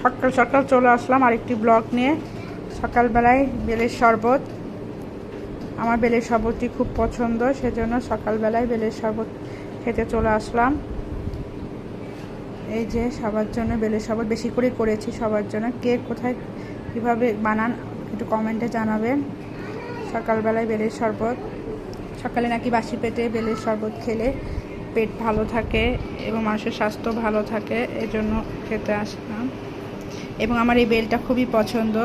সকাল সকাল চলে আসলাম আরেকটি ব্লগ নিয়ে। সকালবেলায় বেলের শরবত, আমার বেলের শরবতটি খুব পছন্দ, সেজন্য সকালবেলায় বেলের শরবত খেতে চলে আসলাম। এই যে সবার জন্য বেলের শরবত বেশি করে করেছি সবার জন্য। কে কোথায় কীভাবে বানান একটু কমেন্টে জানাবেন। সকালবেলায় বেলের শরবত, সকালে নাকি বাসি পেটে বেলের শরবত খেলে পেট ভালো থাকে এবং মানুষের স্বাস্থ্য ভালো থাকে, এজন্য খেতে আসলাম। এবং আমার এই বেলটা খুবই পছন্দ,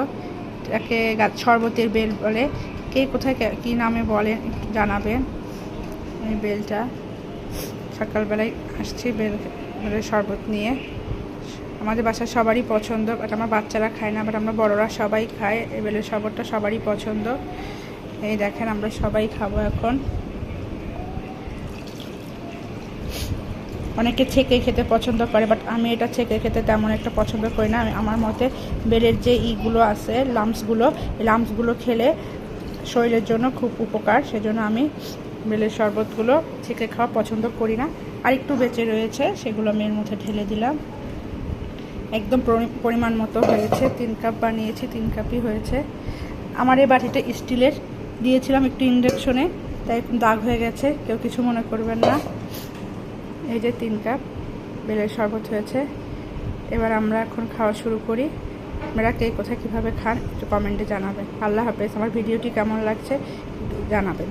এটাকে শরবতের বেল বলে। কে কোথায় কী নামে বলেন একটু জানাবেন। এই বেলটা সকালবেলায় আসছি বেলের শরবত নিয়ে। আমাদের বাসার সবারই পছন্দ, বাট আমার বাচ্চারা খায় না, বাট আমরা বড়রা সবাই খায়। এই বেলের শরবতটা সবারই পছন্দ। এই দেখেন আমরা সবাই খাবো এখন। অনেকে ছেঁকে খেতে পছন্দ করে, বাট আমি এটা ছেঁকে খেতে তেমন একটা পছন্দ করি না। আমার মতে বেলের যে ইগুলো আছে, লাম্পসগুলো খেলে শরীরের জন্য খুব উপকার, সেজন্য আমি বেলের শরবতগুলো ছেঁকে খাওয়া পছন্দ করি না। আর একটু বেঁচে রয়েছে, সেগুলো আমি এর মধ্যে ঢেলে দিলাম। একদম পরিমাণ মতো হয়েছে, 3 কাপ বানিয়েছি, 3 কাপই হয়েছে। আমার এই বাটিটা স্টিলের, দিয়েছিলাম একটু ইন্ডাকশনে, তাই দাগ হয়ে গেছে, কেউ কিছু মনে করবেন না। এই যে 3 কাপ বেলের শরবত হয়েছে। এবার আমরা এখন খাওয়া শুরু করি। আপনারা কে কোথায় কীভাবে খান একটু কমেন্টে জানাবেন। আল্লাহ হাফেজ। আমার ভিডিওটি কেমন লাগছে জানাবেন।